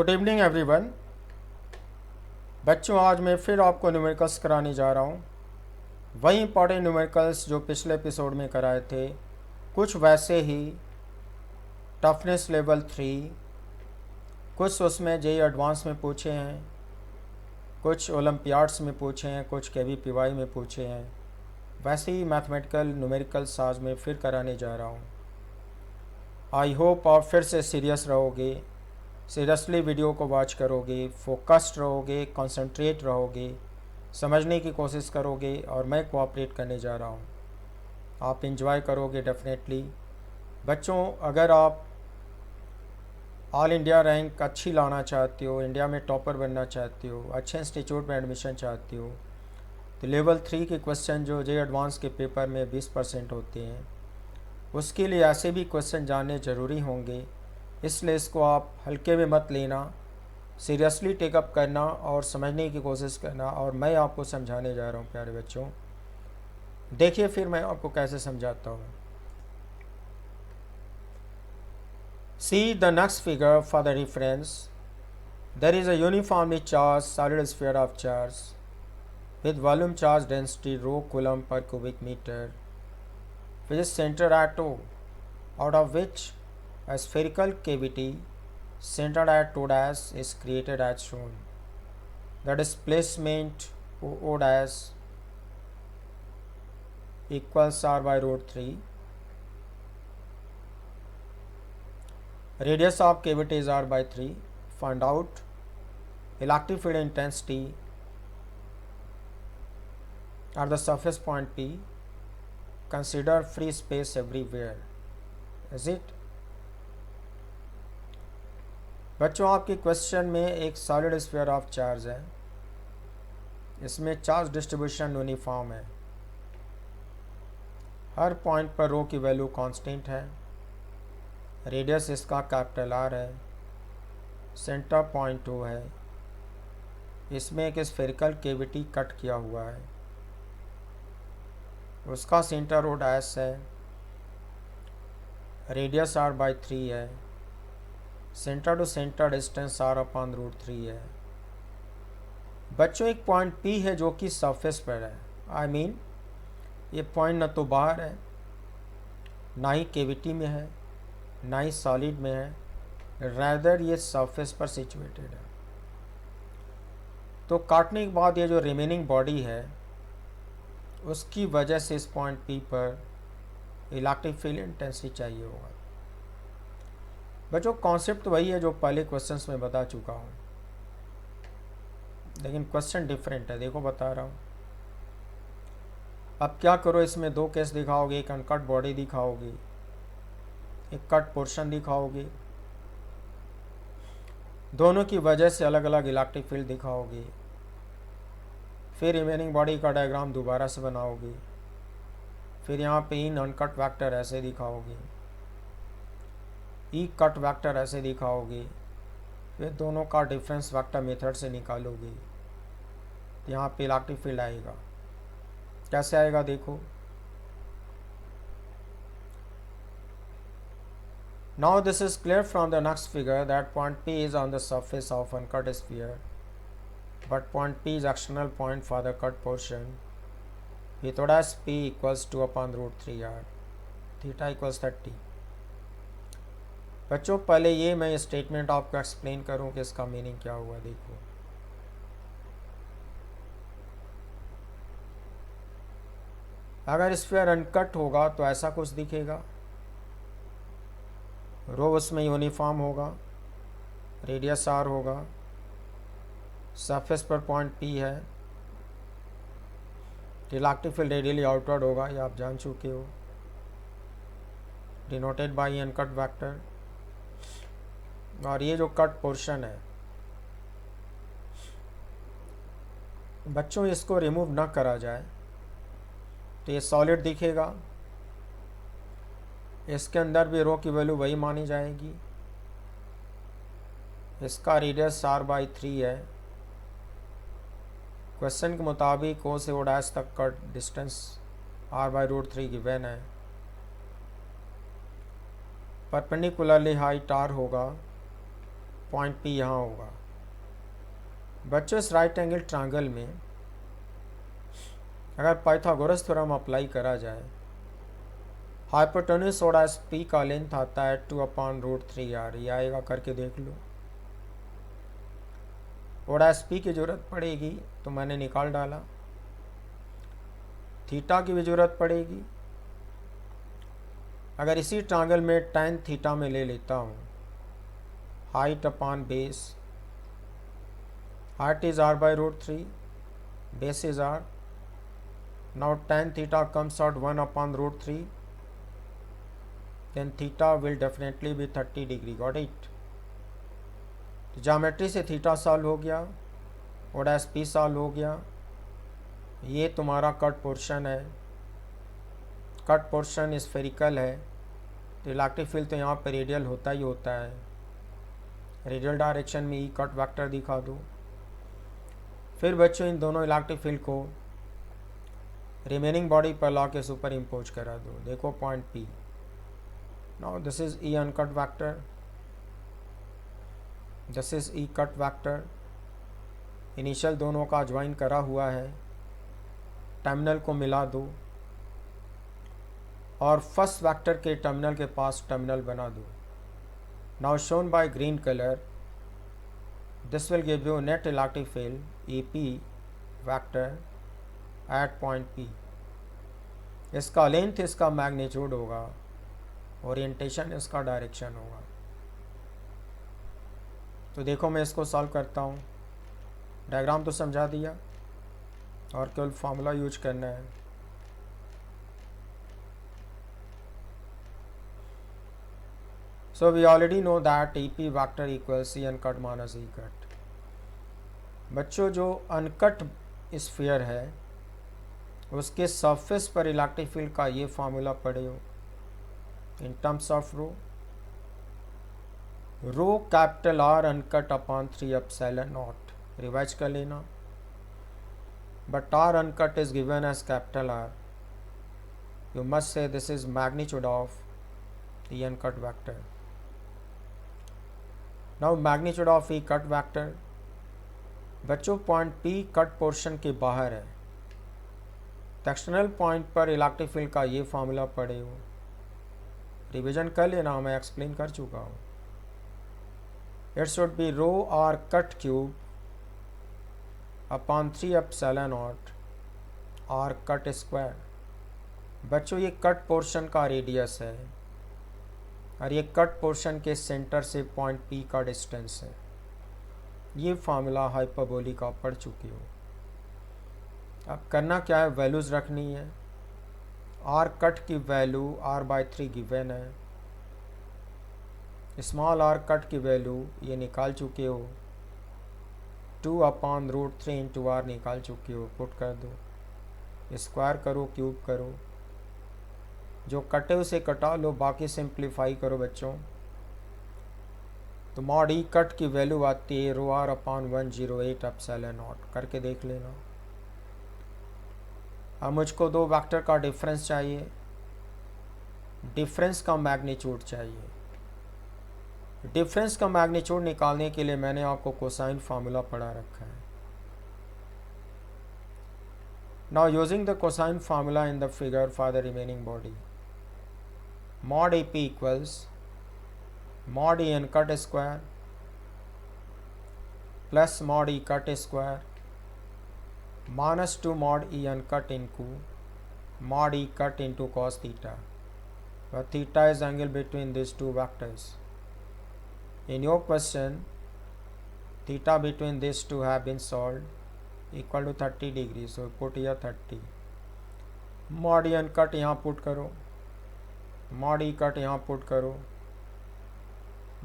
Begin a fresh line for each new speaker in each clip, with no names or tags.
Good evening everyone. बच्चों, आज मैं फिर आपको न्यूमेरिकल्स कराने जा रहा हूँ। वही इंपॉर्टेंट न्यूमेरिकल्स जो पिछले एपिसोड में कराए थे, कुछ वैसे ही टफनेस लेवल 3, कुछ उसमें जेई एडवांस में पूछे हैं, कुछ ओलंपियाड्स में पूछे हैं, कुछ केवीपीवाई में पूछे हैं। वैसे ही मैथमेटिकल न्यूमेरिकल्स आज मैं फिर कराने जा रहा हूँ। आई होप आप फिर से सीरियस रहोगे, सीरियसली वीडियो को वॉच करोगे, फोकस्ड रहोगे, कंसंट्रेट रहोगे, समझने की कोशिश करोगे और मैं कोऑपरेट करने जा रहा हूँ। आप इंजॉय करोगे डेफिनेटली। बच्चों, अगर आप ऑल इंडिया रैंक अच्छी लाना चाहते हो, इंडिया में टॉपर बनना चाहते हो, अच्छे इंस्टीट्यूट में एडमिशन चाहते हो, तो लेवल 3 के क्वेश्चन जो जे एडवांस के पेपर में 20% होते हैं, उसके लिए ऐसे भी क्वेश्चन जानने ज़रूरी होंगे। इसलिए इसको आप हल्के में मत लेना, सीरियसली टेकअप करना और समझने की कोशिश करना। और मैं आपको समझाने जा रहा हूँ प्यारे बच्चों। देखिए फिर मैं आपको कैसे समझाता हूँ। See the next figure for the reference. There is a uniformly charge solid sphere of charge with volume charge density rho coulomb per cubic meter, which is centered at O, out of which a spherical cavity centered at O dash is created as shown. The displacement O dash equals R by root 3. Radius of cavity is R by 3. Find out electric field intensity at the surface point P. Consider free space everywhere. Is it? बच्चों, आपके question में एक solid sphere of charge है। इसमें charge distribution uniform है। हर point पर रो की value constant है। रेडियस इसका कैपिटल आर है। सेंटर पॉइंट O है। इसमें एक स्फेरिकल केविटी कट किया हुआ है, उसका सेंटर O डैश है। रेडियस R by 3 है। Centre to centre distance R upon root 3 है। बच्चों, एक पॉइंट P है जो कि सरफेस पर है। आई मीन ये पॉइंट न तो बाहर है, ना ही केविटी में है, ना ही सॉलिड में है, रैदर ये सरफेस पर सिचुएटेड है। तो काटने के बाद ये जो रिमेनिंग बॉडी है, उसकी वजह से इस पॉइंट P पर इलेक्ट्रिक फील्ड इंटेंसिटी चाहिए होगा। बच्चों, कॉन्सेप्ट वही है जो पहले क्वेश्चंस में बता चुका हूँ, लेकिन क्वेश्चन डिफरेंट है। देखो बता रहा हूँ। अब क्या करो, इसमें दो केस दिखाओगे, एक अनकट बॉडी दिखाओगे, एक कट पोर्शन दिखाओगे। दोनों की वजह से अलग अलग इलेक्ट्रिक फील्ड दिखाओगे। फिर रिमेनिंग बॉडी का डायग्राम दोबारा से बनाओगे। फिर यहाँ पे इन अनकट वेक्टर ऐसे दिखाओगे, ई कट वेक्टर ऐसे दिखाओगे। फिर दोनों का डिफरेंस वेक्टर मेथड से निकालोगे। यहाँ पे इलेक्ट्रिक फील्ड आएगा। कैसे आएगा देखो। Now this is clear from the next figure that point P is on the surface of uncut sphere, but point P is external point for the cut portion with O dash P equals 2 upon root 3R, theta equals 30. बच्चों, पहले ये मैं statement आपको explain करूँ कि इसका meaning क्या हुआ। देखो, अगर स्फीयर अनकट होगा तो ऐसा कुछ दिखेगा। रो उसमें यूनिफॉर्म होगा, रेडियस R होगा, सरफेस पर पॉइंट P है, इलेक्ट्रिक फील्ड रेडियली आउटवर्ड होगा, ये आप जान चुके हो, डिनोटेड बाय अनकट वेक्टर। और ये जो कट पोर्शन है बच्चों, इसको रिमूव ना करा जाए तो ये सॉलिड दिखेगा। इसके अंदर भी रो की वैल्यू वही मानी जाएगी। इसका रेडियस R by 3 है। क्वेश्चन के मुताबिक O से O डैश तक का distance R by root 3 given है। परपेंडिकुलरली हाइट R होगा पॉइंट पी यहाँ होगा। बच्चों इस राइट एंगल ट्रायंगल में अगर पाइथागोरस थ्योरम अप्लाई करा जाए, हाइपोटेन्यूज और एस पी का लेंथ आता है 2/√3r, ये आएगा, करके देख लो। और एस पी की ज़रूरत पड़ेगी तो मैंने निकाल डाला, थीटा की भी ज़रूरत पड़ेगी। अगर इसी ट्रायंगल में tan थीटा में ले लेता हूँ, height upon base, height is r/√3, base is r, now tan theta comes out 1/√3, then theta will definitely be 30 degree, got it। तो ज्योमेट्री से थीटा सॉल्व हो गया और एस पी सॉल्व हो गया। ये तुम्हारा कट पोर्शन है, कट पोर्शन स्फेरिकल है, तो इलेक्ट्रिक फील्ड तो यहाँ पे रेडियल होता ही होता है। रेडियल डायरेक्शन में ई कट वेक्टर दिखा दो। फिर बच्चों इन दोनों इलेक्ट्रिक फील्ड को रिमेनिंग बॉडी पर ला के सुपर इम्पोज करा दो। देखो point P, now this is E uncut vector, this is E cut vector. Initial दोनों का ज्वाइन करा हुआ है, टर्मिनल को मिला दो और फर्स्ट वेक्टर के टर्मिनल के पास टर्मिनल बना दो। Now shown by green colour, this will give you net electric field E P vector eight point P. इसका लेंथ इसका मैग्नीट्यूड होगा, ओरिएंटेशन इसका डायरेक्शन होगा। तो देखो मैं इसको सॉल्व करता हूँ। डायग्राम तो समझा दिया और केवल फार्मूला यूज करना है। So we already know that EP vector equals C uncut minus E cut। बच्चों जो अनकट स्फीयर है उसके सरफेस पर इलेक्ट्रिक फील्ड का ये फार्मूला पढ़े हो in terms of rho capital R uncut upon 3 epsilon naught, revise कर लेना। But R uncut is given as capital R, you must say this is magnitude of E uncut vector. Now magnitude of E cut vector, बच्चों point P cut portion के बाहर है, external point पर electric field का ये formula पढ़े हो, revision कर लेना, मैं एक्सप्लेन कर चुका हूँ। It should be rho R cut cube upon 3 epsilon naught R cut square. बच्चों ये कट पोर्शन का रेडियस है और ये कट पोर्शन के सेंटर से पॉइंट P का डिस्टेंस है। ये फार्मूला हाइपरबोलिक आप पढ़ चुके हो। अब करना क्या है, वैल्यूज़ रखनी है। आर कट की वैल्यू r/3 गिवन है, स्मॉल आर कट की वैल्यू ये निकाल चुके हो, 2/√3 इंटू r निकाल चुके हो, पुट कर दो, स्क्वायर करो, क्यूब करो, जो कटे उसे कटा लो, बाकी सिंप्लीफाई करो बच्चों। तो मॉड ई कट की वैल्यू आती है ρr/108 एप्सिलॉन नॉट, करके देख लेना। अब मुझको दो वेक्टर का डिफरेंस चाहिए, डिफरेंस का मैग्नीट्यूड चाहिए। डिफरेंस का मैग्नीट्यूड निकालने के लिए मैंने आपको कोसाइन फार्मूला पढ़ा रखा है। Now using the cosine formula in the figure for the remaining body, mod AP equals mod E uncut square plus mod E cut square minus 2 mod E uncut into mod E cut into cos theta, where theta is angle between these two vectors. In your question, theta between these two have been solved equal to 30 degrees, so put here 30. mod E uncut यहाँ put करो, mod E cut यहाँ put करो,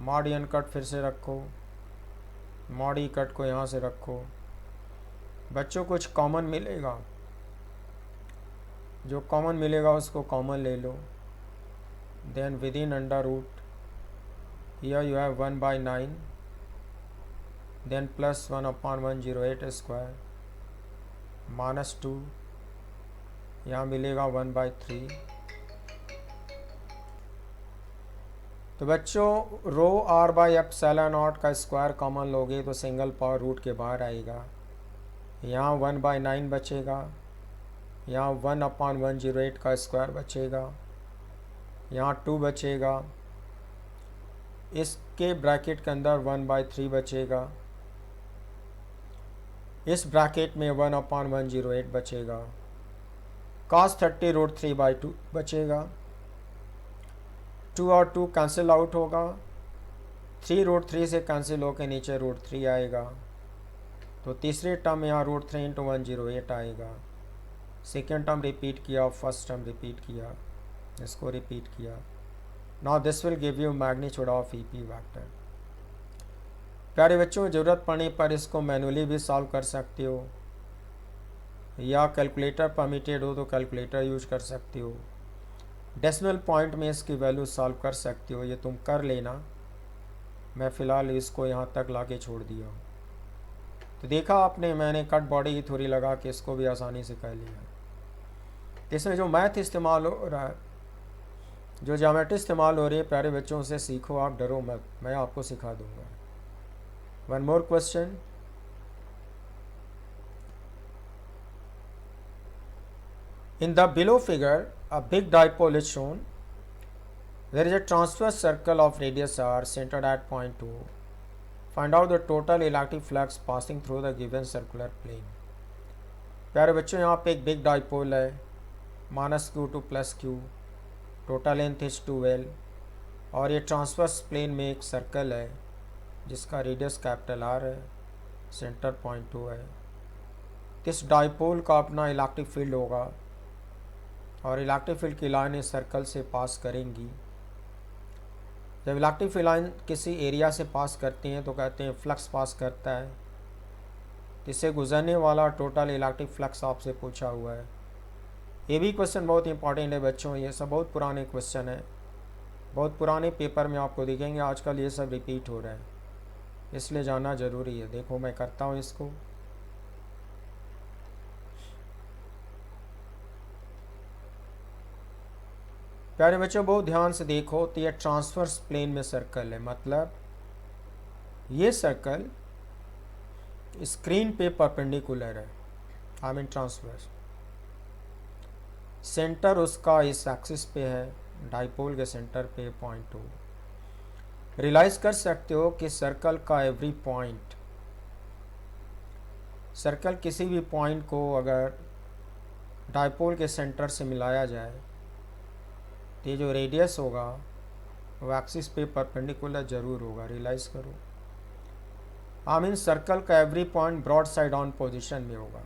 mod E uncut फिर से रखो, mod E cut को यहाँ से रखो। बच्चों कुछ कॉमन मिलेगा, जो कॉमन मिलेगा उसको कॉमन ले लो। Then within under root, here you have 1/9, then plus 1/108 square minus 2, यहाँ मिलेगा 1/3, तो बच्चों rho r by epsilon naught का स्क्वायर कॉमन लोगे तो सिंगल पावर रूट के बाहर आएगा। यहाँ 1/9 बचेगा, यहाँ 1/108 का स्क्वायर बचेगा, यहाँ 2 बचेगा, इसके ब्रैकेट के अंदर 1/3 बचेगा, इस ब्रैकेट में 1/108 बचेगा, cos 30√3/2 बचेगा, 2 और 2 कैंसिल आउट होगा, 3√3 से कैंसिल होकर नीचे √3 आएगा, तो तीसरी टर्म यहाँ √3 × 108 आएगा। सेकेंड टर्म रिपीट किया, फर्स्ट टर्म रिपीट किया, इसको रिपीट किया। Now this will give you magnitude of EP vector. प्यारे बच्चों, ज़रूरत पड़ने पर इसको मैनुअली भी सॉल्व कर सकते हो, या कैलकुलेटर परमिटेड हो तो कैलकुलेटर यूज कर सकते हो। डेसिमल पॉइंट में इसकी वैल्यू सॉल्व कर सकते हो, ये तुम कर लेना। मैं फ़िलहाल इसको यहाँ तक ला के छोड़ दिया हूँ। तो देखा आपने, मैंने कट बॉडी की थ्योरी लगा के इसको भी आसानी से कर लिया। इसमें जो मैथ इस्तेमाल हो रहा है, जो ज्योमेट्री इस्तेमाल हो रही है, प्यारे बच्चों से सीखो, आप डरो मत, मैं आपको सिखा दूंगा। One more question, in the below figure a big dipole is shown. There is a transverse circle of radius r centered at point 2. Find out the total electric flux passing through the given circular plane. प्यारे बच्चों, यहाँ पे एक big dipole है, -q2 + q, total length is 2l, और ये transverse plane में एक सर्कल है जिसका रेडियस कैपिटल R है, सेंटर पॉइंट 2 है। इस डाइपोल का अपना इलेक्ट्रिक फील्ड होगा, और इलेक्ट्रिक फील्ड की लाइन इस सर्कल से पास करेंगी। जब इलेक्ट्रिक फील्ड लाइन किसी एरिया से पास करती हैं तो कहते हैं फ्लक्स पास करता है। इससे गुजरने वाला टोटल इलेक्ट्रिक फ्लक्स आपसे पूछा हुआ है। ये भी क्वेश्चन बहुत इंपॉर्टेंट है बच्चों, ये सब बहुत पुराने क्वेश्चन है, बहुत पुराने पेपर में आपको दिखेंगे। आजकल ये सब रिपीट हो रहा है, इसलिए जानना ज़रूरी है। देखो मैं करता हूँ इसको। प्यारे बच्चों, बहुत ध्यान से देखो, तो ये ट्रांसवर्स प्लेन में सर्कल है, मतलब ये सर्कल स्क्रीन पे परपेंडिकुलर है, आई मीन ट्रांसवर्स। सेंटर उसका इस एक्सिस पे है, डाइपोल के सेंटर पे पॉइंट 2। रियलाइज कर सकते हो कि सर्कल का एवरी पॉइंट, सर्कल किसी भी पॉइंट को अगर डाइपोल के सेंटर से मिलाया जाए तो ये जो रेडियस होगा वो एक्सिस पे परपेंडिकुलर जरूर होगा। रियलाइज करो, आई मीन सर्कल का every point broad side on position में होगा,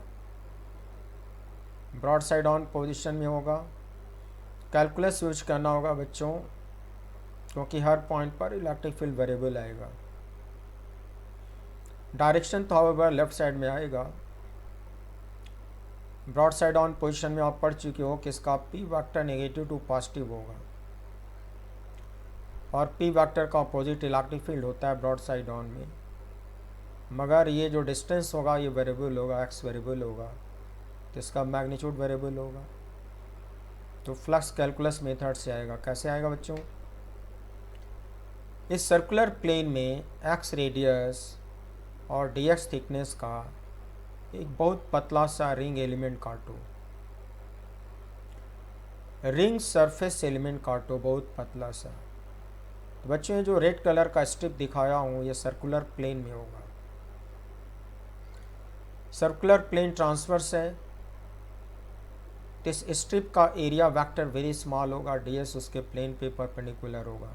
ब्रॉड साइड ऑन पोजीशन में होगा। कैलकुलस यूज करना होगा बच्चों, क्योंकि हर पॉइंट पर इलेक्ट्रिक फील्ड वेरिएबल आएगा। डायरेक्शन तो हाउएवर लेफ्ट साइड में आएगा। ब्रॉड साइड ऑन पोजीशन में आप पढ़ चुके हो कि इसका P vector negative to positive होगा, और पी वेक्टर का अपोजिट इलेक्ट्रिक फील्ड होता है ब्रॉड साइड ऑन में। मगर ये जो डिस्टेंस होगा ये वेरिएबल होगा, एक्स वेरिएबल होगा, तो इसका मैग्नीट्यूड वेरिएबल होगा। तो फ्लक्स कैलकुलस मेथड से आएगा। कैसे आएगा बच्चों? इस सर्कुलर प्लेन में एक्स रेडियस और डी एक्स थिकनेस का एक बहुत पतला सा रिंग एलिमेंट काटो, रिंग सरफेस एलिमेंट काटो, बहुत पतला सा। तो बच्चों, जो रेड कलर का स्ट्रिप दिखाया हूँ ये सर्कुलर प्लेन में होगा। सर्कुलर प्लेन ट्रांसवर्स है, तो इस स्ट्रिप का एरिया वेक्टर वेरी स्मॉल होगा, डीएस उसके प्लेन पे परपेंडिकुलर होगा।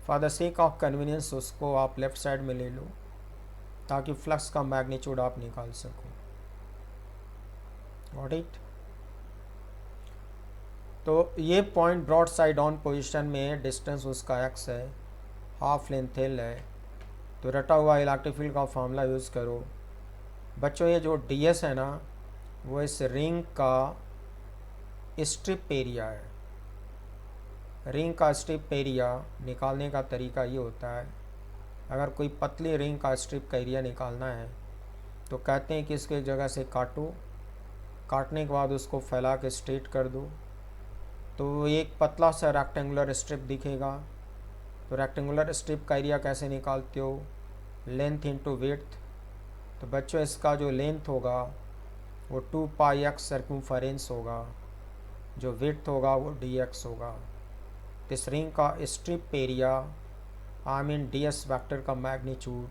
For the sake of convenience उसको आप लेफ्ट साइड में ले लो ताकि फ्लक्स का मैग्नीट्यूड आप निकाल सको। Got it? तो ये point broad side on position में, डिस्टेंस उसका एक्स है, हाफ लेंथ एल है। तो रटा हुआ इलेक्ट्रिक फील्ड का फॉर्मूला यूज़ करो बच्चों। ये जो डी एस है ना, वो इस रिंग का स्ट्रिप एरिया है। रिंग का स्ट्रिप एरिया निकालने का तरीका ये होता है, अगर कोई पतली रिंग का स्ट्रिप का एरिया निकालना है तो कहते हैं कि इसको एक जगह से काटो, काटने के बाद उसको फैला के स्ट्रेट कर दो, तो एक पतला सा रेक्टेंगुलर स्ट्रिप दिखेगा। तो रेक्टेंगुलर स्ट्रिप का एरिया कैसे निकालते हो, लेंथ इंटू विड्थ। तो बच्चों इसका जो लेंथ होगा वो 2πx सर्कम्फरेंस होगा, जो विड्थ होगा वो dx होगा। तो इस रिंग का strip area I mean ds vector का मैग्नीट्यूड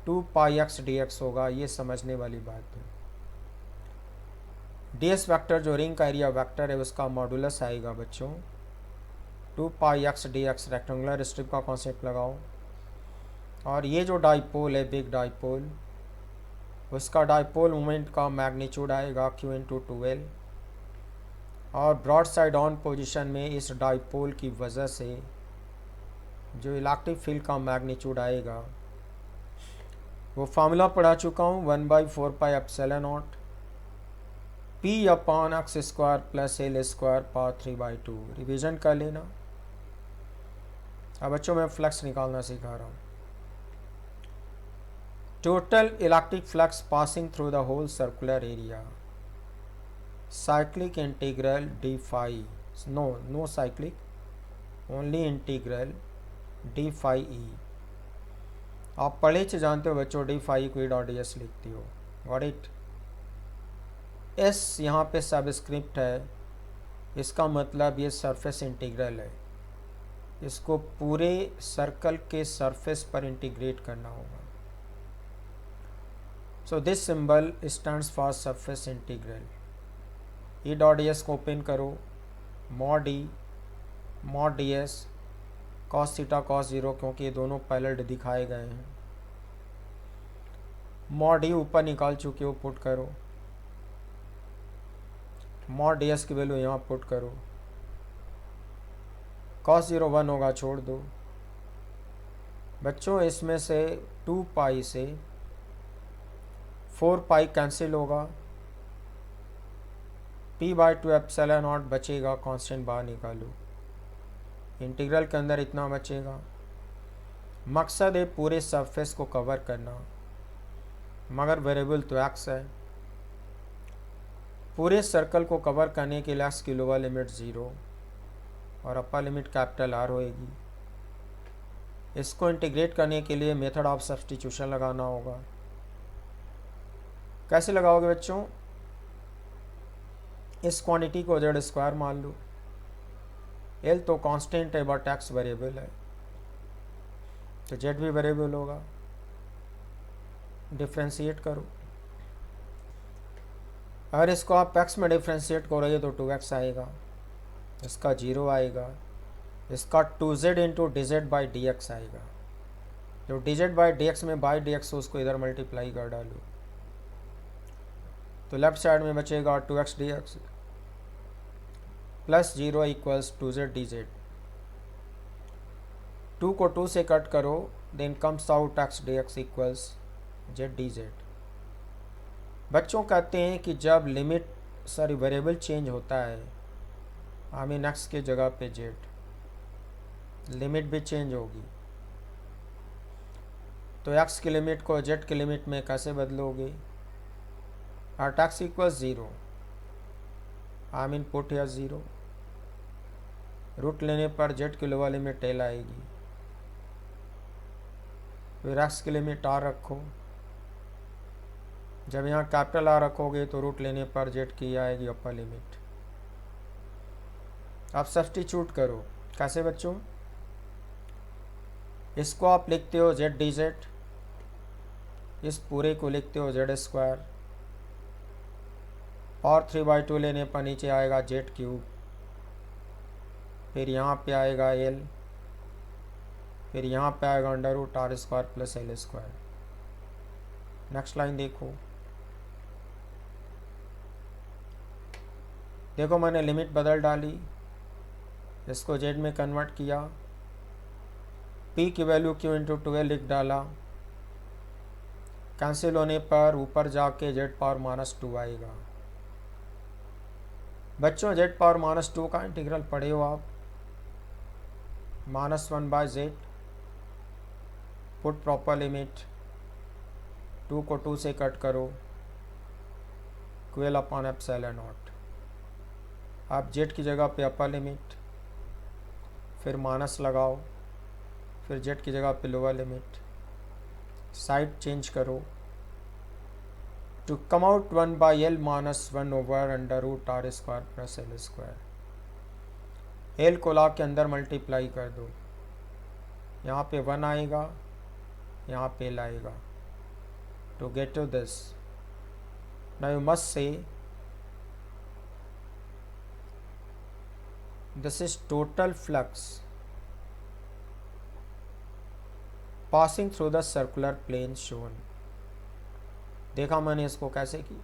2πx dx होगा। ये समझने वाली बात है। ds वेक्टर जो रिंग का एरिया वेक्टर है उसका मॉडुलस आएगा बच्चों 2πx dx। रेक्टेंगुलर स्ट्रिप का कॉन्सेप्ट लगाओ। और ये जो डाइपोल है बिग डाइपोल, उसका डाइपोल मोमेंट का मैग्नीट्यूड आएगा q इंटू 2l। और ब्रॉड साइड ऑन पोजिशन में इस डाइपोल की वजह से जो इलेक्ट्रिक फील्ड का मैग्नीट्यूड आएगा वो फार्मूला पढ़ा चुका हूँ, 1/4πε0 p/x² plus l² power 3/2। Revision कर लेना। अब बच्चों मैं फ्लक्स निकालना सिखा रहा हूँ। Total electric flux passing through the whole circular area, cyclic integral D phi, no cyclic, only integral D phi E. आप पढ़े से जानते हो बच्चों, डी फाई को E.ds लिखती हो, गॉट इट। एस यहाँ पे सबस्क्रिप्ट है, इसका मतलब ये सरफेस इंटीग्रल है, इसको पूरे सर्कल के सरफेस पर इंटीग्रेट करना होगा। So this symbol stands for surface integral. E.ds को ओपन करो, mod E mod ds cos theta cos 0, क्योंकि ये दोनों पैरेलल दिखाए गए हैं। मॉड ई ऊपर निकाल चुके हो, पुट करो। मॉड ds की वैल्यू यहाँ पुट करो। cos 0 1 होगा, छोड़ दो बच्चों। इसमें से 2π से 4π कैंसिल होगा, p/2 ε0 बचेगा, कांस्टेंट बाहर निकालो। इंटीग्रल के अंदर इतना बचेगा। मकसद है पूरे सरफेस को कवर करना, मगर वेरिएबल तो x है। पूरे सर्कल को कवर करने के लिए x की लोअर लिमिट 0 और अपर लिमिट कैपिटल R होएगी। इसको इंटीग्रेट करने के लिए मेथड ऑफ सब्स्टिट्यूशन लगाना होगा। कैसे लगाओगे बच्चों, इस क्वांटिटी को z² मान लो। l तो कांस्टेंट है बट x वेरिएबल है, तो z भी वेरिएबल होगा। डिफ्रेंशिएट करो। अगर इसको आप x में डिफ्रेंशिएट करोगे तो 2x आएगा, इसका 0 आएगा, इसका 2z इंटू dz/dx आएगा। जो dz/dx में बाई dx हो उसको इधर मल्टीप्लाई कर डालो, तो लेफ्ट साइड में बचेगा 2x dx plus 0 equals 2z dz। 2 को 2 से कट करो, then comes out x dx equals z dz। बच्चों कहते हैं कि जब वेरिएबल चेंज होता है, आई मीन x के जगह पे z, लिमिट भी चेंज होगी। तो x की लिमिट को z की लिमिट में कैसे बदलोगे? At x equals 0, I mean put या 0, रूट लेने पर z की लोअर लिमिट l आएगी, फिर x की लिमिट r रखो। जब यहाँ कैपिटल R रखोगे तो रूट लेने पर z की आएगी अपर लिमिट। अब सब्स्टिट्यूट करो। कैसे बच्चों? इसको आप लिखते हो z dz, इस पूरे को लिखते हो z², और 3/2 लेने पर नीचे आएगा z³, फिर यहाँ पे आएगा l, फिर यहाँ पे आएगा √r² plus l²। Next line देखो, देखो मैंने लिमिट बदल डाली, इसको z में कन्वर्ट किया, p की वैल्यू q इंटू 2l लिख डाला, कैंसिल होने पर ऊपर जाके z⁻² आएगा। बच्चों z⁻² का इंटीग्रल पढ़े हो आप, -1/z, पुट प्रॉपर लिमिट, 2 को 2 से कट करो, QL/ε0। आप z की जगह पे अपर लिमिट, फिर माइनस लगाओ, फिर जेड की जगह पे लोअर लिमिट, साइड चेंज करो, to come out 1/L minus 1 over under root R square plus L square. L को ला के अंदर मल्टीप्लाई कर दो, यहाँ पे 1 आएगा, यहाँ पे एल आएगा। To get to this, now you must say this is total flux passing through the circular plane shown। देखा मैंने इसको कैसे की।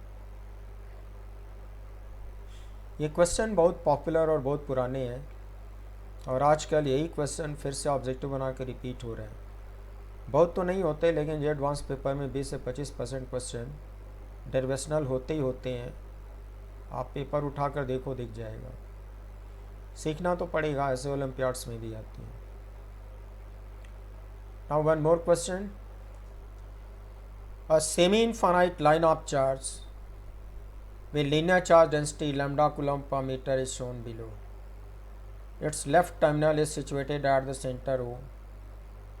ये क्वेश्चन बहुत पॉपुलर और बहुत पुराने हैं और आजकल यही क्वेश्चन फिर से ऑब्जेक्टिव बना के रिपीट हो रहे हैं। बहुत तो नहीं होते, लेकिन ये एडवांस पेपर में 20 से 25% क्वेश्चन डेरिवेशनल होते ही होते हैं। आप पेपर उठाकर देखो, दिख जाएगा। सीखना तो पड़ेगा, ऐसे ओलंपियाड्स में भी आती है। Now one more question, a semi infinite line of charge with linear charge density lambda coulomb per meter is shown below. Its left terminal is situated at the center O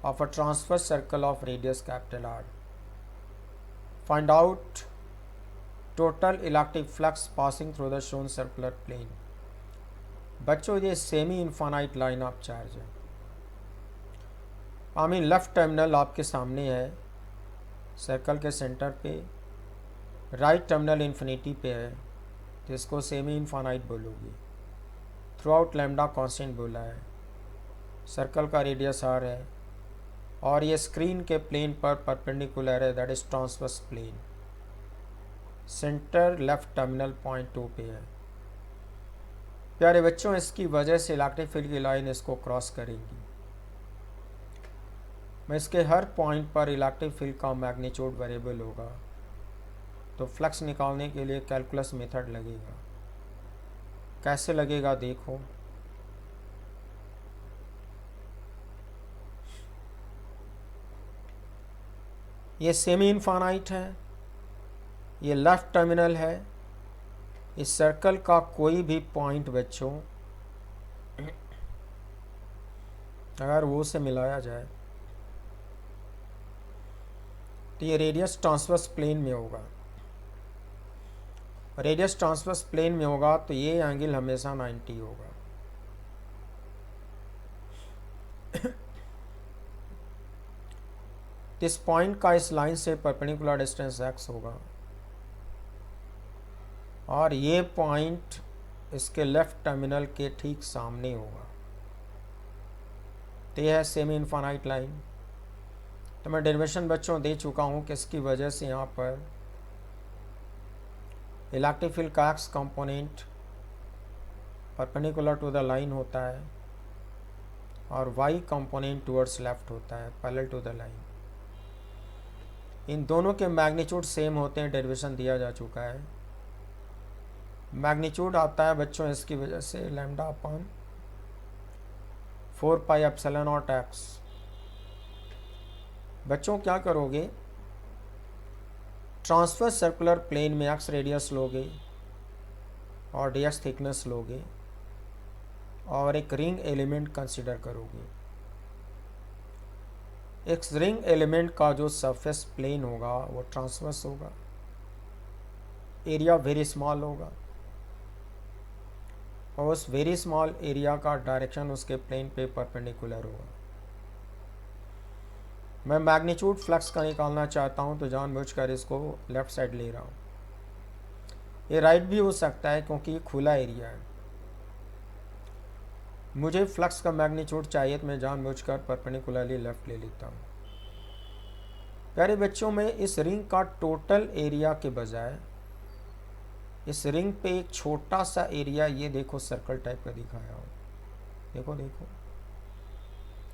of a transverse circle of radius capital R. Find out total electric flux passing through the shown circular plane. बच्चों ये semi infinite line of charge है। I mean left terminal आपके सामने है circle के centre पे, right terminal infinity पे है, तो इसको सेमी इनफाइनाइट बोलोगे। थ्रू आउट लैम्डा कॉन्स्टेंट बोला है, सर्कल का रेडियस आर है और ये स्क्रीन के प्लेन पर परपेंडिकुलर है, that is transverse plane. Centre left terminal point 2 पे है। प्यारे बच्चों, इसकी वजह से इलेक्ट्रिक फील्ड की लाइन इसको क्रॉस करेंगी। मैं इसके हर पॉइंट पर इलेक्ट्रिक फील्ड का मैग्नीट्यूड वेरिएबल होगा, तो फ्लक्स निकालने के लिए कैलकुलस मेथड लगेगा। कैसे लगेगा देखो। ये सेमी इनफाइनाइट है, ये लेफ्ट टर्मिनल है। इस सर्कल का कोई भी पॉइंट बच्चों अगर वो से मिलाया जाए तो ये रेडियस ट्रांसवर्स प्लेन में होगा। रेडियस ट्रांसवर्स प्लेन में होगा तो ये एंगल हमेशा 90 होगा। इस पॉइंट का इस लाइन से परपेंडिकुलर डिस्टेंस x होगा और ये पॉइंट इसके लेफ्ट टर्मिनल के ठीक सामने होगा। तो यह है सेमी इनफाइनाइट लाइन। तो मैं डेरिवेशन बच्चों दे चुका हूँ कि इसकी वजह से यहाँ पर इलेक्ट्रिक फील्ड का X component perpendicular to the line होता है और वाई कंपोनेंट टुवर्ड्स लेफ्ट होता है, पैरेलल टू द लाइन। इन दोनों के मैग्नीट्यूड सेम होते हैं, डेरिवेशन दिया जा चुका है। मैग्नीट्यूड आता है बच्चों इसकी वजह से lambda upon 4 pi epsilon not x. बच्चों क्या करोगे, ट्रांसवर्स सर्कुलर प्लेन में एक्स रेडियस लोगे और डी एक्स थिकनेस लोगे और एक रिंग एलिमेंट कंसिडर करोगे। एक रिंग एलिमेंट का जो सरफेस प्लेन होगा वो ट्रांसवर्स होगा, एरिया वेरी स्मॉल होगा और उस वेरी स्मॉल एरिया का डायरेक्शन उसके प्लेन पे परपेंडिकुलर होगा। मैं मैग्नीट्यूड फ्लक्स का निकालना चाहता हूँ तो जानबूझकर इसको लेफ्ट साइड ले रहा हूँ। ये राइट भी हो सकता है क्योंकि ये खुला एरिया है। मुझे फ्लक्स का मैग्नीट्यूड चाहिए तो मैं जानबूझकर परपेंडिकुलरली लेफ्ट ले लेता हूँ। प्यारे बच्चों में इस रिंग का टोटल एरिया के बजाय इस रिंग पे एक छोटा सा एरिया, ये देखो सर्कल टाइप का दिखाया हूँ, देखो देखो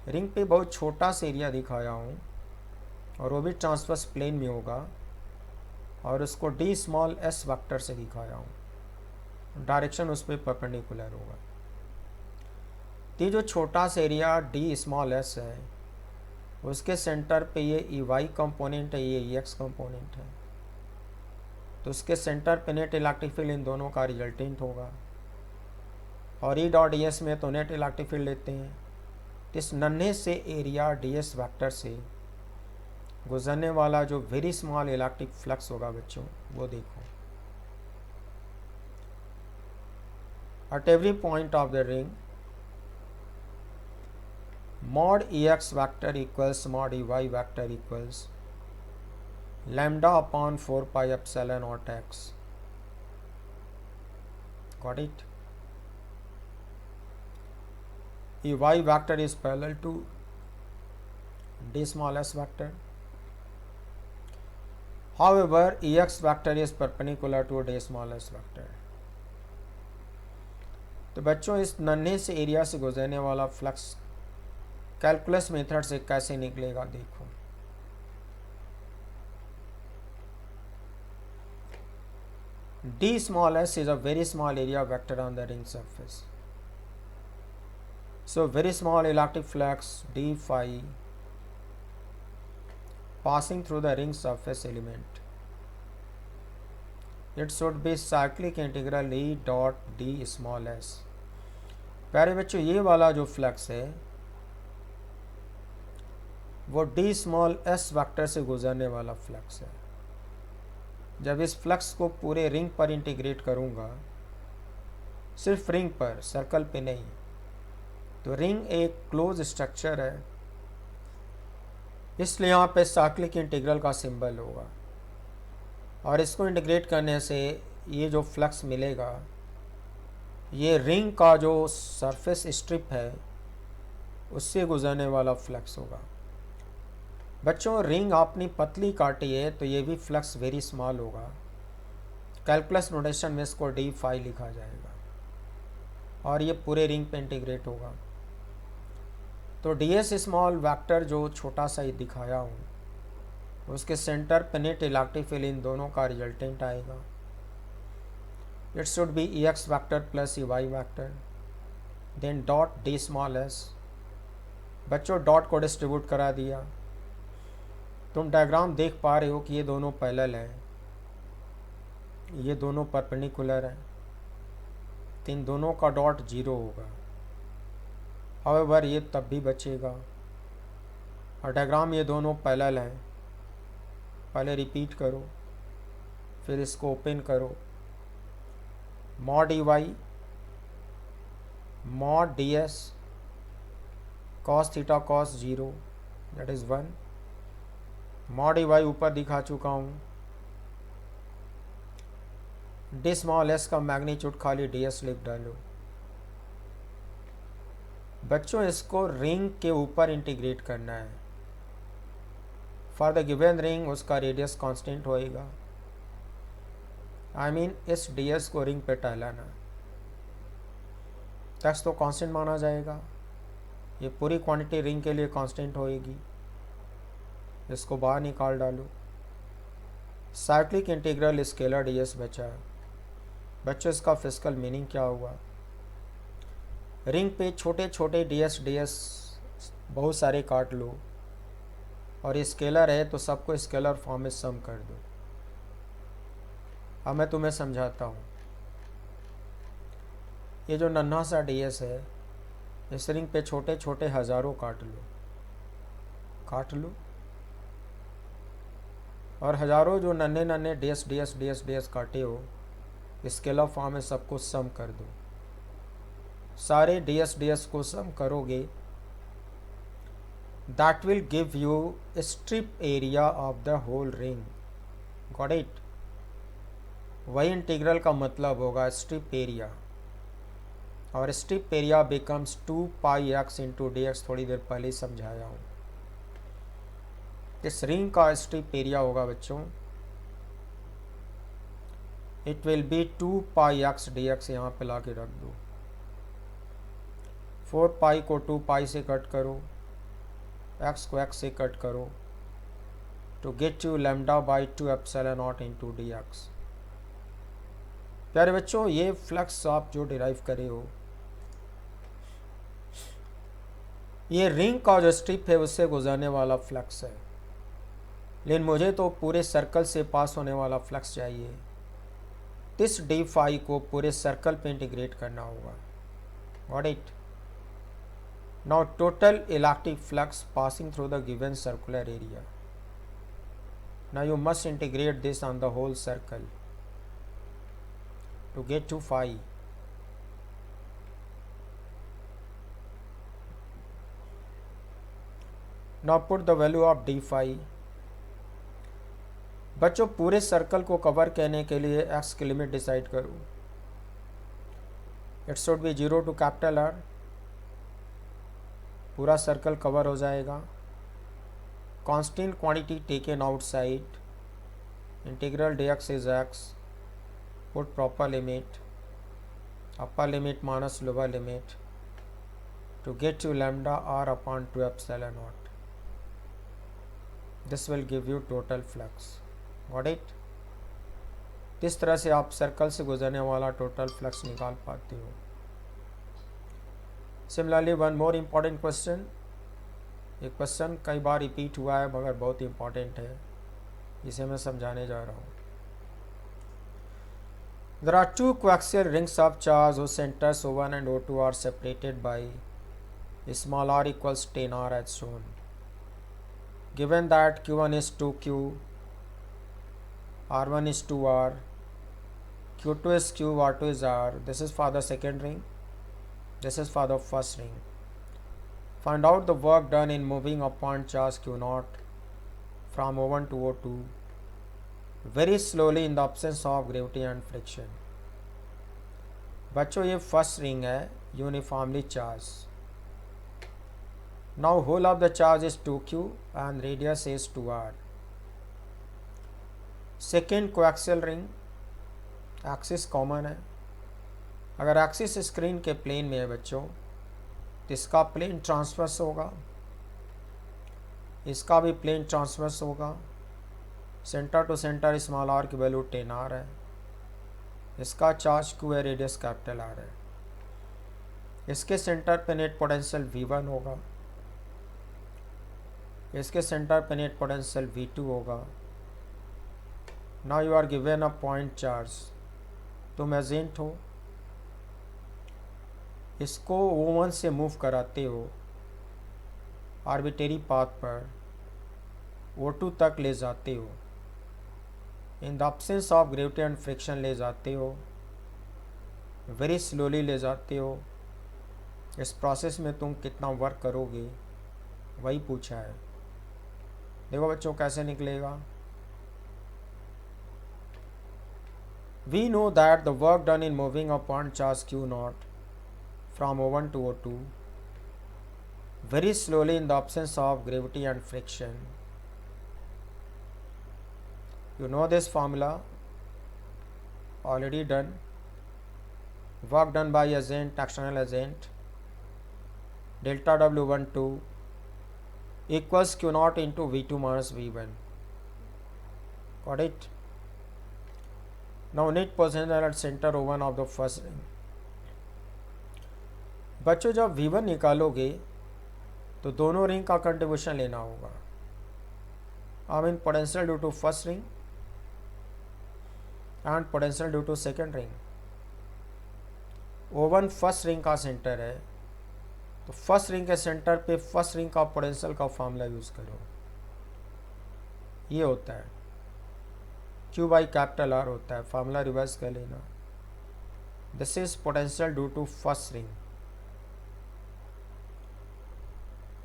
रिंग पे बहुत छोटा सा एरिया दिखाया हूँ और वो भी ट्रांसवर्स प्लेन में होगा और उसको डी स्मॉल एस वेक्टर से दिखाया हूँ, डायरेक्शन उस पर परपेंडिकुलर होगा। ये जो छोटा सा एरिया डी स्मॉल एस है उसके सेंटर पे ये ई वाई कंपोनेंट है, ये ई एक्स कंपोनेंट है, तो उसके सेंटर पे नेट इलेक्ट्रिक फील्ड इन दोनों का रिजल्टेंट होगा और ई डॉट ई एस में तो नेट इलेक्ट्रिक फील्ड लेते हैं तो इस नन्हे से एरिया ds वेक्टर से गुजरने वाला जो वेरी स्मॉल इलेक्ट्रिक फ्लक्स होगा बच्चों, वो देखो। At every point of the ring mod ex vector equals mod ey vector equals lambda upon 4 pi epsilon naught x. Got it? Ey vector is parallel to d small s vector. However, ex vector is perpendicular to d small s vector. तो बच्चों इस नन्हे से area से गुजरने वाला flux calculus method से कैसे निकलेगा देखो। d small s is a very small area vector on the ring surface. So very small electric flux d phi passing through the ring surface element. It should be cyclic integral E dot d small s. प्यारे बच्चों ये वाला जो flux है वो d small s vector से गुजरने वाला फ्लक्स है। जब इस फ्लक्स को पूरे रिंग पर इंटीग्रेट करूंगा, सिर्फ रिंग पर, सर्कल पे नहीं, तो रिंग एक क्लोज स्ट्रक्चर है, इसलिए यहाँ पे साइक्लिक इंटीग्रल का सिंबल होगा। और इसको इंटीग्रेट करने से ये जो फ्लक्स मिलेगा, ये रिंग का जो सरफेस स्ट्रिप है उससे गुजरने वाला फ्लक्स होगा। बच्चों रिंग आपने पतली काटी है तो ये भी फ्लक्स वेरी स्मॉल होगा। कैलकुलस नोटेशन में इसको डी फाई लिखा जाएगा और ये पूरे रिंग पे इंटीग्रेट होगा। तो ds स्मॉल वेक्टर जो छोटा सा ही दिखाया हूँ, उसके सेंटर पे नेट इलेक्ट्रिक फील्ड इन दोनों का रिजल्टेंट आएगा। It should be ex vector plus ey vector, then dot d small s। बच्चों डॉट को डिस्ट्रीब्यूट करा दिया। तुम डायग्राम देख पा रहे हो कि ये दोनों पैरेलल हैं, ये दोनों परपेंडिकुलर हैं, तो इन दोनों का डॉट 0 होगा। हाउएवर ये तब भी बचेगा। और डायग्राम ये दोनों पैरेलल हैं, पहले रिपीट करो, फिर इसको ओपन करो। Mod E Y mod D S cos theta cos 0 that is 1। Mod E Y ऊपर दिखा चुका हूँ। डी स्मॉल एस का मैग्नीट्यूड खाली डी एस लिख डालो। बच्चों इसको रिंग के ऊपर इंटीग्रेट करना है। फॉर द गिवन रिंग उसका रेडियस कांस्टेंट होएगा। आई मीन इस ds को रिंग पे टहलाना, टेक्स्ट तो कांस्टेंट माना जाएगा। ये पूरी क्वांटिटी रिंग के लिए कांस्टेंट होएगी। इसको बाहर निकाल डालो। साइक्लिक इंटीग्रल स्केलर ds बचा है। बच्चों इसका फिजिकल मीनिंग क्या हुआ? रिंग पे छोटे छोटे ds बहुत सारे काट लो और ये स्केलर है तो सबको स्केलर फॉर्म में सम कर दो। अब मैं तुम्हें समझाता हूँ। ये जो नन्हा सा ds है, इस रिंग पे छोटे छोटे हज़ारों काट लो और हज़ारों जो नन्हे नन्हे ds काटे हो, स्केलर फॉर्म में सबको सम कर दो। सारे ds को सम करोगे, that will give you a strip area of the whole ring. Got it? वही इंटीग्रल का मतलब होगा स्ट्रिप एरिया, और स्ट्रिप एरिया बिकम्स 2 पाई x इंटू dx। थोड़ी देर पहले ही समझाया हूँ। इस रिंग का स्ट्रिप एरिया होगा बच्चों, it will be 2 pi x dx। यहाँ पे ला के रख दो। 4 पाई को 2 पाई से कट करो, x को x से कट करो, to get you lambda by 2 epsilon naught into dx। प्यारे बच्चों ये फ्लक्स आप जो डिराइव करे हो, ये रिंग का जो स्ट्रिप है उससे गुजरने वाला फ्लक्स है, लेकिन मुझे तो पूरे सर्कल से पास होने वाला फ्लक्स चाहिए। इस डी फाई को पूरे सर्कल पे इंटीग्रेट करना होगा। Got it? Now total electric flux passing through the given circular area. Now you must integrate this on the whole circle to get to phi. Now put the value of d phi. बच्चों पूरे circle को cover करने के लिए x की limit decide करो. It should be 0 to capital R. पूरा circle cover हो जाएगा. Constant quantity taken outside. Integral dx is x. Put proper limit. Upper limit minus lower limit to get to lambda r upon 2 epsilon naught. This will give you total flux. Got it? इस तरह से आप circle से गुजरने वाला total flux निकाल पाते हो. Similarly one more important question. ये क्वेश्चन कई बार रिपीट हुआ है मगर बहुत इंपॉर्टेंट है, इसे मैं समझाने जा रहा हूँ. There are two coaxial rings of charge whose centers O1 and O2 are separated by small r equals 10 r as shown. Given that Q1 is 2Q, R1 is 2R, Q2 is Q, R2 is R. This is for the second ring. This is for the first ring. Find out the work done in moving a point charge Q0 from O1 to O2 very slowly in the absence of gravity and friction. बच्चों ये first ring है uniformly charge. Now whole of the charge is 2Q and radius is 2R. Second coaxial ring, axis common है. अगर axis screen के plane में है बच्चों तो इसका प्लेन ट्रांसवर्स होगा, इसका भी प्लेन ट्रांसवर्स होगा. Centre to centre small R की वैल्यू 10R है. इसका चार्ज Q है, रेडियस कैपिटल R है. इसके सेंटर पे नेट पोटेंशियल V1 होगा, इसके सेंटर पे नेट पोटेंशियल V2 होगा. Now you are given a point charge. तुम एजेंट हो, इसको O1 से मूव कराते हो आर्बिट्रेरी पाथ पर, O2 तक ले जाते हो. In the absence of gravity and friction ले जाते हो, वेरी स्लोली ले जाते हो. इस प्रोसेस में तुम कितना वर्क करोगे वही पूछा है. देखो बच्चों कैसे निकलेगा. We know that the work done in moving a point charge Q0 from O1 to O2 very slowly in the absence of gravity and friction. You know this formula already done. Work done by agent, external agent, delta W12 equals Q0 into V2 minus V1. Got it? Now need position at center O1 of the first ring. बच्चों जब V1 निकालोगे तो दोनों ring का contribution लेना होगा. I mean potential due to first ring and potential due to second ring. O1 first ring का centre है तो फर्स्ट रिंग के सेंटर पे फर्स्ट रिंग का पोटेंशियल का फॉर्मूला यूज़ करो. ये होता है Q बाई कैपिटल R होता है. फार्मूला रिवर्स कर लेना. This is potential due to first ring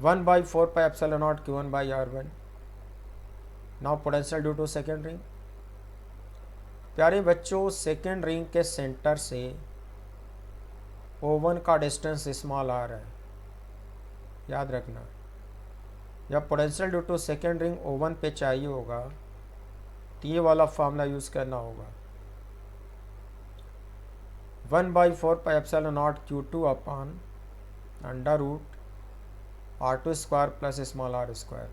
1 by 4 pi epsilon naught Q1 by R1. Now potential due to second ring. प्यारे बच्चों सेकेंड रिंग के सेंटर से O1 का डिस्टेंस स्मॉल r है, याद रखना. जब potential due to second ring O1 पे चाहिए होगा तो ये वाला फार्मूला यूज़ करना होगा. 1 by 4 pi epsilon naught Q2 upon under root R2 square plus small r square.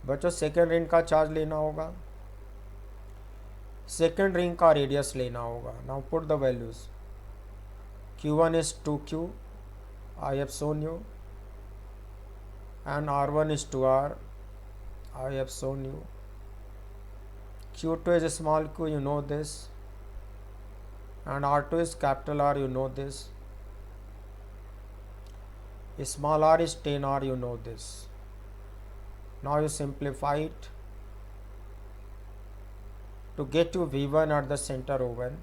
बच्चों सेकेंड रिंग का चार्ज लेना होगा, सेकेंड रिंग का रेडियस लेना होगा. Now put the values. Q1 is 2Q, I have shown you, and R1 is 2R, I have shown you. Q2 is small q, you know this, and R2 is capital R, you know this. Small r is 10r, you know this. Now you simplify it to get to V1 at the center O1.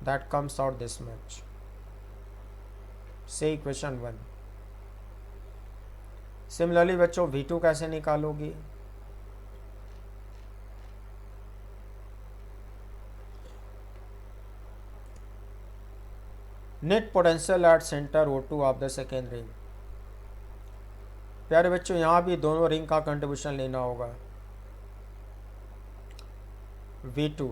That comes out this much. Say equation 1. Similarly बच्चों V2 कैसे निकालोगे? Net potential at centre O2 of the second ring. प्यारे बच्चों यहाँ भी दोनों ring का contribution लेना होगा। V2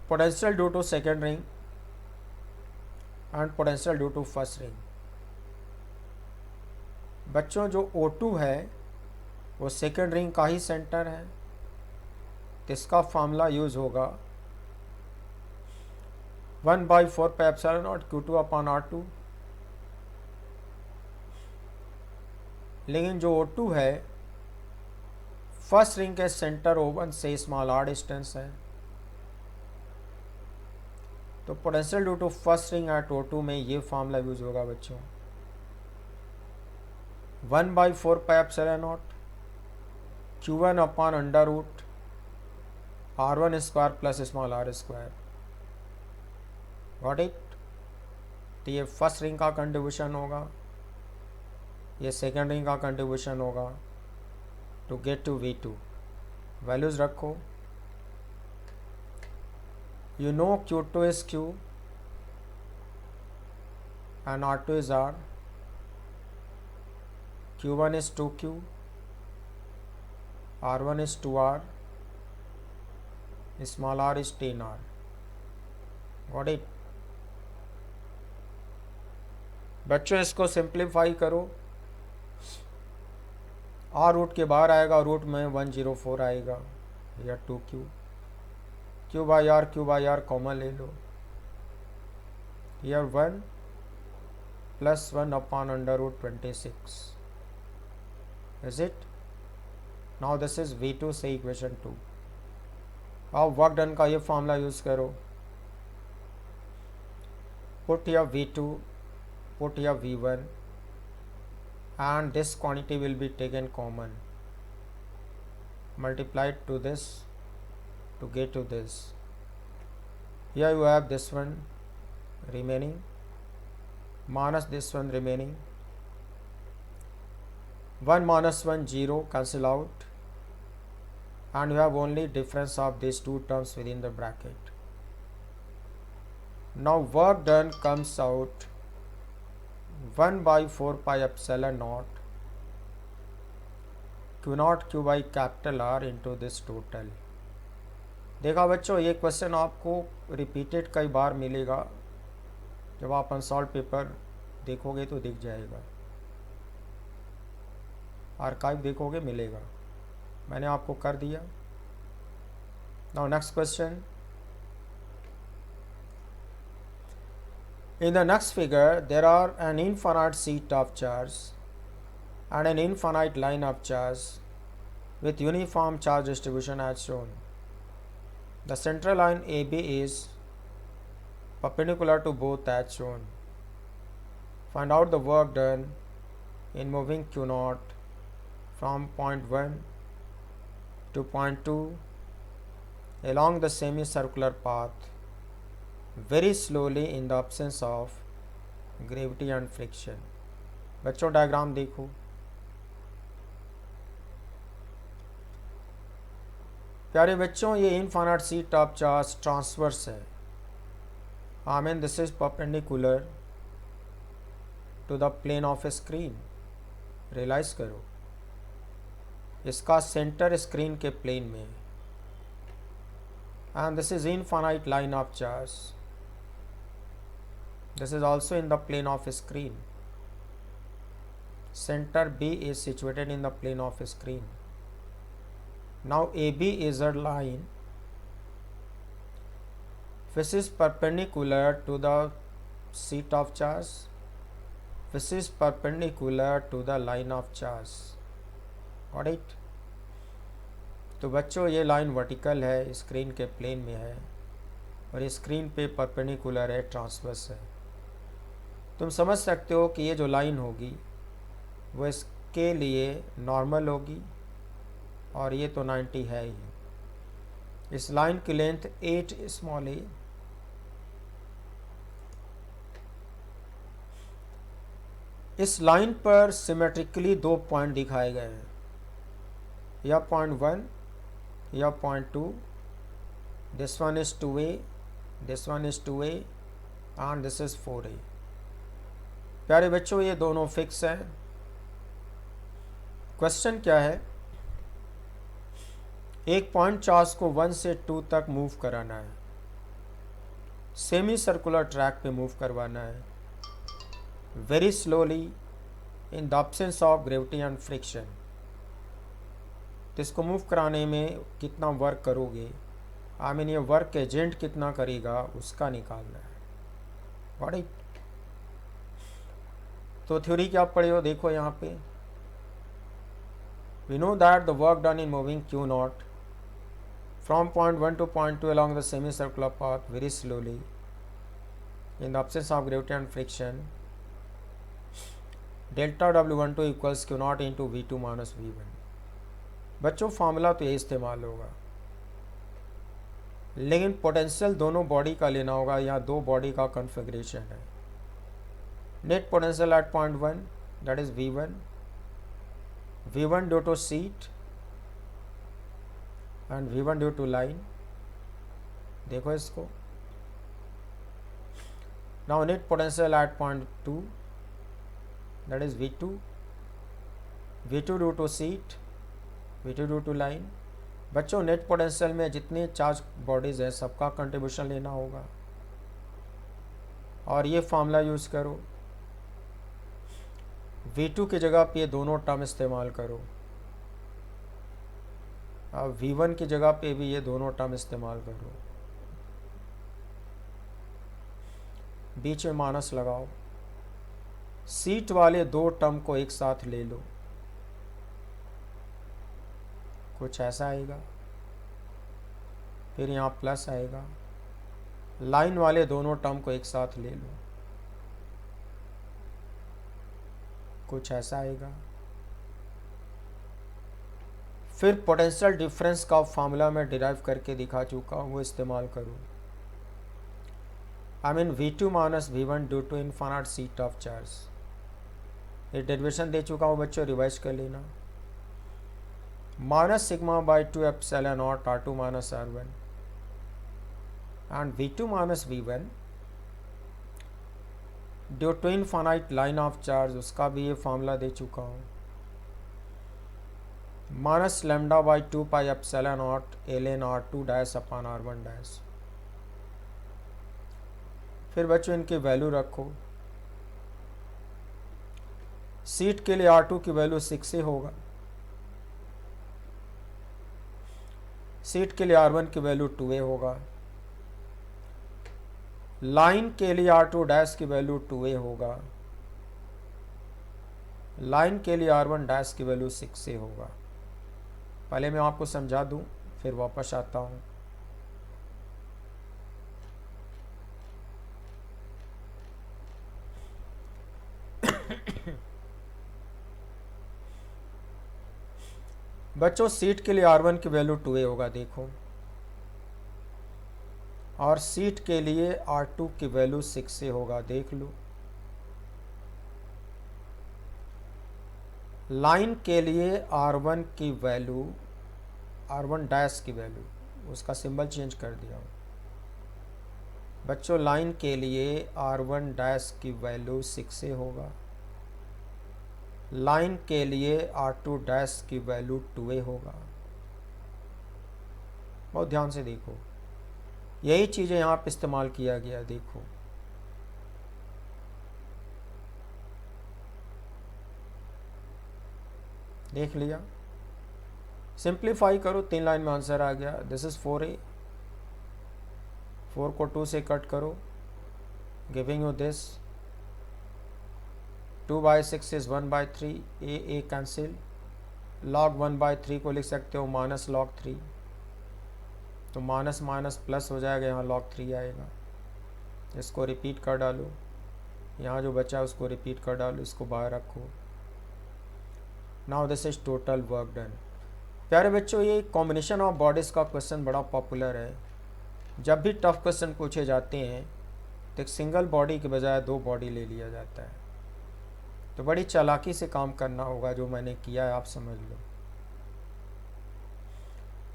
potential due to second ring and potential due to first ring. बच्चों जो O2 है वो सेकेंड रिंग का ही सेंटर है, तो इसका फॉर्मूला यूज होगा 1/4 pi epsilon not Q2 upon R2। लेकिन जो O2 है फर्स्ट रिंग के सेंटर O1 से स्मॉल r डिस्टेंस है, तो potential due to first ring at O2 में ये फॉर्मूला यूज होगा बच्चों 1/4 pi epsilon naught Q1 upon under root R1 square plus small r square. Got it? तो ये फर्स्ट रिंग का कंट्रीब्यूशन होगा, ये सेकेंड रिंग का कंट्रीब्यूशन होगा to get to V2। Values रखो। You know Q2 is Q and R2 is R. Q1 is 2Q, R1 is 2R, small r is 10R. Got it? बच्चों इसको simplify करो। R root के बाहर आएगा, root में 104 आएगा या 2Q। Q by are common ले लो। Here 1 plus 1 upon under root 26. Is it? Now this is V2 से equation 2। अब वर्क डन का ये फॉर्मूला यूज करो। Put here V2, put here V1 and this quantity will be taken common. Multiply it to this to get to this. Here you have this one remaining minus this one remaining. 1 minus 1 0 cancel out and you have only difference of these two terms within the bracket. Now work done comes out 1/4 pi epsilon naught Q naught Q by capital R into this total। देखा बच्चों ये question आपको repeated कई बार मिलेगा, जब आप unsolved paper देखोगे तो दिख जाएगा, आर्काइव देखोगे मिलेगा। मैंने आपको कर दिया। Now next question. In the next figure, there are an infinite set of charge and an infinite line of charge with uniform charge distribution as shown. The central line AB is perpendicular to both as shown. Find out the work done in moving Q naught from point 1 to point 2 along the semicircular path very slowly in the absence of gravity and friction। बच्चों diagram देखो। प्यारे बच्चों ये infinite sheet of charge transverse है। I mean this is perpendicular to the plane of screen. Realise करो इसका centre screen के plane में है and this is infinite line of charge. This is also in the plane of screen. Center B is situated in the plane of screen. Now AB is a line which is perpendicular to the seat of charge, which is perpendicular to the line of charge. Got it? तो बच्चों ये line vertical है, screen के plane में है और screen पे perpendicular है, ट्रांसवर्स है। तुम समझ सकते हो कि ये जो लाइन होगी वो इसके लिए नॉर्मल होगी, और ये तो 90 है ही। इस लाइन की लेंथ 8 स्मॉल ए। इस लाइन पर सिमेट्रिकली दो पॉइंट दिखाए गए हैं, या पॉइंट 1 या point 2। This one is 2a, this one is 2a and this is 4a। प्यारे बच्चों, ये दोनों फिक्स हैं। क्वेश्चन क्या है, एक पॉइंट चार्ज को 1 से 2 तक मूव कराना है, सेमी सर्कुलर ट्रैक पे मूव करवाना है, very slowly in the absence of gravity and friction. तो इसको मूव कराने में कितना वर्क करोगे, आई मीन ये वर्क एजेंट कितना करेगा, उसका निकालना है। What it. तो थ्योरी क्या पढ़े हो, देखो यहाँ पे, we know that the work done in moving Q naught from point 1 to point 2 along the semicircular path very slowly in the absence of gravity and friction, delta W12 equals Q naught into V2 minus V1। बच्चों formula तो यही इस्तेमाल होगा, लेकिन potential दोनों body का लेना होगा, यहाँ दो बॉडी का कॉन्फ़िगरेशन है। Net potential at point 1 that is V1, V1 due to sheet and V1 due to line. देखो इसको, now net potential at point 2 that is V2, V2 due to sheet, V2 due to line. बच्चों net potential में जितने charge bodies हैं सबका contribution लेना होगा, और ये फॉर्मूला यूज करो। V2 की जगह पे ये दोनों टर्म इस्तेमाल करो, अब V1 की जगह पे भी ये दोनों टर्म इस्तेमाल करो, बीच में माइनस लगाओ, सीट वाले दो टर्म को एक साथ ले लो, कुछ ऐसा आएगा, फिर यहाँ प्लस आएगा, लाइन वाले दोनों टर्म को एक साथ ले लो, कुछ ऐसा आएगा। फिर पोटेंशियल डिफरेंस का फार्मूला मैं डिराइव करके दिखा चुका हूँ, वो इस्तेमाल करूँ। I mean V2 minus V1 due to infinite sheet of charge. ये डेरिवेशन दे चुका हूँ बच्चों, रिवाइज कर लेना। Minus sigma by 2 epsilon naught R2 minus R1 and V2 minus V1 due to infinite line of charge, उसका भी ये फार्मूला दे चुका हूँ। Minus lambda by 2 pi epsilon not ln R2 dash upon R1 dash. फिर बच्चों इनकी value रखो। सीट के लिए R2 की वैल्यू 6 होगा, सीट के लिए R1 की वैल्यू 2a होगा, लाइन के लिए R2 डैश की वैल्यू 2a होगा, लाइन के लिए R1 डैश की वैल्यू 6a होगा। पहले मैं आपको समझा दूं, फिर वापस आता हूं। बच्चों सीट के लिए R1 की वैल्यू 2a होगा, देखो, और सीट के लिए R2 की वैल्यू 6a होगा, देख लो। लाइन के लिए R1 की वैल्यू, R1 डैश की वैल्यू, उसका सिंबल चेंज कर दिया हूँ बच्चों। लाइन के लिए R1 डैश की वैल्यू 6a होगा, लाइन के लिए R2 डैश की वैल्यू 2a होगा। बहुत ध्यान से देखो, यही चीज़ें यहाँ पे इस्तेमाल किया गया, देखो। देख लिया, सिंप्लीफाई करो, 3 लाइन में आंसर आ गया। दिस इज 4a, 4 को 2 से कट करो, giving you this 2/6 is 1/3, a cancel, log 1/3 को लिख सकते हो माइनस log 3, तो माइनस माइनस प्लस हो जाएगा, यहाँ log 3 आएगा। इसको रिपीट कर डालो, यहाँ जो बचा है उसको रिपीट कर डालो, इसको बाहर रखो। Now this is total work done. प्यारे बच्चों, ये कॉम्बिनेशन ऑफ बॉडीज़ का क्वेश्चन बड़ा पॉपुलर है। जब भी टफ क्वेश्चन पूछे जाते हैं तो एक सिंगल बॉडी के बजाय 2 बॉडी ले लिया जाता है। तो बड़ी चालाकी से काम करना होगा, जो मैंने किया है आप समझ लो।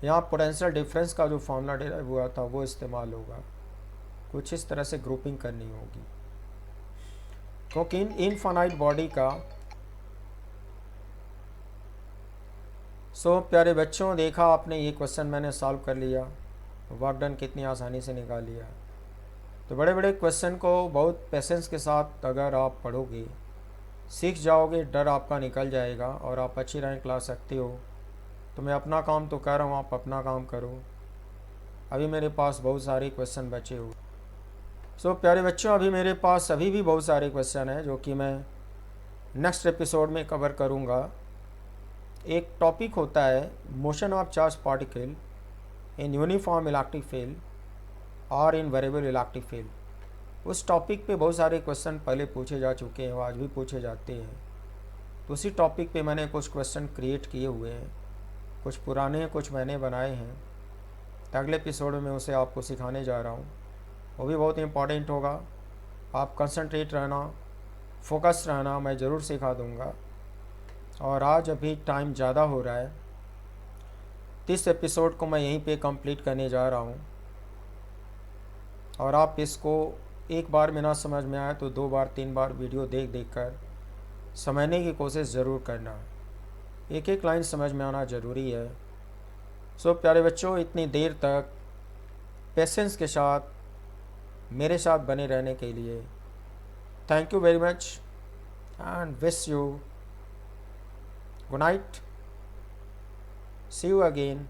यहाँ पोटेंशियल डिफरेंस का जो फॉर्मूला डिराइव हुआ था वो इस्तेमाल होगा। कुछ इस तरह से ग्रुपिंग करनी होगी, क्योंकि इनफाइनाइट बॉडी का। सो प्यारे बच्चों, देखा आपने, ये क्वेश्चन मैंने सॉल्व कर लिया। वर्क डन कितनी आसानी से निकाल लिया। तो बड़े बड़े क्वेश्चन को बहुत पेशेंस के साथ अगर आप पढ़ोगे, सीख जाओगे, डर आपका निकल जाएगा और आप अच्छी रैंक ला सकते हो। तो मैं अपना काम तो कर रहा हूँ, आप अपना काम करो। अभी मेरे पास बहुत सारे क्वेश्चन बचे हुए। सो प्यारे बच्चों, अभी मेरे पास अभी भी बहुत सारे क्वेश्चन हैं जो कि मैं नेक्स्ट एपिसोड में कवर करूँगा। एक टॉपिक होता है motion of charge particle in uniform electric field और इन वेरिएबल इलेक्ट्रिक फील्ड। उस टॉपिक पे बहुत सारे क्वेश्चन पहले पूछे जा चुके हैं, आज भी पूछे जाते हैं। तो उसी टॉपिक पे मैंने कुछ क्वेश्चन क्रिएट किए हुए हैं, कुछ पुराने हैं, कुछ मैंने बनाए हैं। तो अगले एपिसोड में उसे आपको सिखाने जा रहा हूँ। वो भी बहुत इंपॉर्टेंट होगा। आप कंसंट्रेट रहना, फोकस रहना, मैं ज़रूर सिखा दूँगा। और आज अभी टाइम ज़्यादा हो रहा है, तो इस एपिसोड को मैं यहीं पे कंप्लीट करने जा रहा हूँ। और आप इसको एक बार में ना समझ में आए तो 2 बार 3 बार वीडियो देख देख कर समझने की कोशिश ज़रूर करना। एक एक लाइन समझ में आना ज़रूरी है। सो प्यारे बच्चों, इतनी देर तक पेशेंस के साथ मेरे साथ बने रहने के लिए thank you very much and wish you good night. See you again.